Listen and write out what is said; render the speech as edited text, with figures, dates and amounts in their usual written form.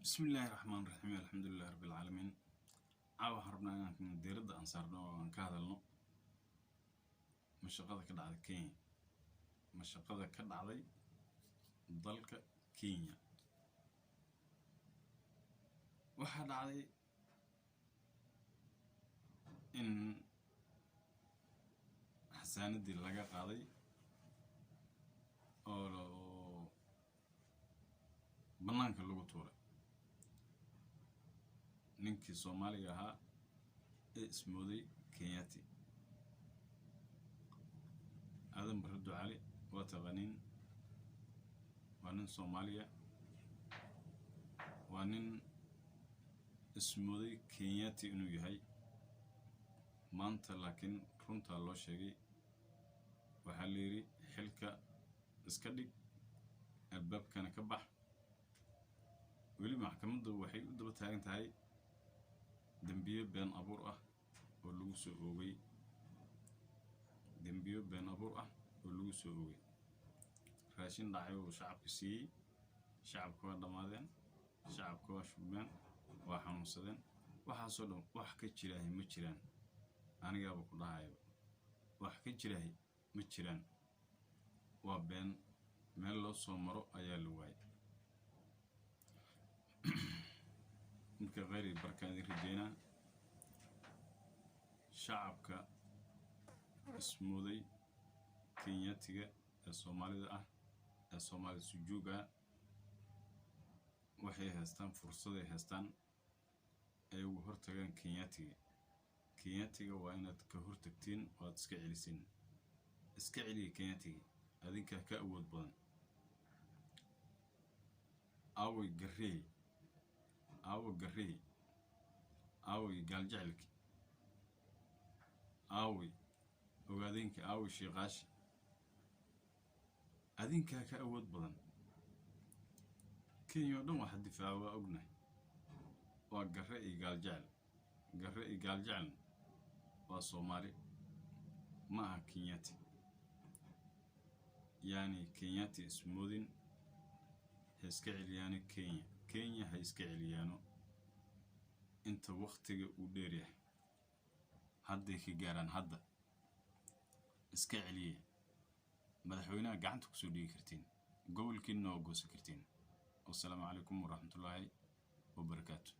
بسم الله الرحمن الرحيم الحمد لله رب العالمين. عاو حربنا إن ديرد أنصارنا وأنكهذلنا مشقة كده على كينيا مشقة كده على ضلك كينيا واحد علي إن حسان دي لقى قاضي أو بنانك اللي قطورة ninkii Soomaaliga ahaa ee ismooday Kenyaati Aadan Barre Ducaale waa taqaaniin waa nin Soomaaliya waa nin ismooday Kenyaati inuu yahay maanta laakiin runta loo sheegay waxa la yiri xilka iska dhig albaabkana ka bax weli maxkamaddu waxay u daba taagan tahay dambiyo been abuur ah oo lagu soo oogay dambiyo been abuur ah oo lagu soo oogay raashin dhacay oo shacabka siiyay shacabka waa dhamaadeen shacabka waa shubmeen waa xanuunsadeen waxa soo dhan wax ka jiraahay ma jiraan anigaaba ku dhahayo wax ka jiraahay ma jiraan waa been meel loo soo maro ayaa la waayay marka غيري بركان رجينا شعبك اسمودي كينياتيغا الصوماليدا الصومالي سجوغا waxay haystaan fursad ay haystaan ay ugu hortagaan Kenyaatiga waa inaad ka hortagtiin oo aad iska celisin iska celiya Kenyaatiga adinka ka awood badan away garee أو قريه أو قال جعلك أو وقاذينك أو شيغاش أذينك كأود بدن كين يودون واحد دفاع وأبنه وقريه قال جعل قريه قال جعل وصومالي ما كينياتي يعني كينياتي اسمودين هسكعل يعني كينيا هيسكا عليانو انت وقتك وديريه هادي كيغاران هادا اسكا عليه مدحوينها قعنتك سودي كرتين قولكين نوغو سكرتين والسلام عليكم ورحمة الله وبركاته.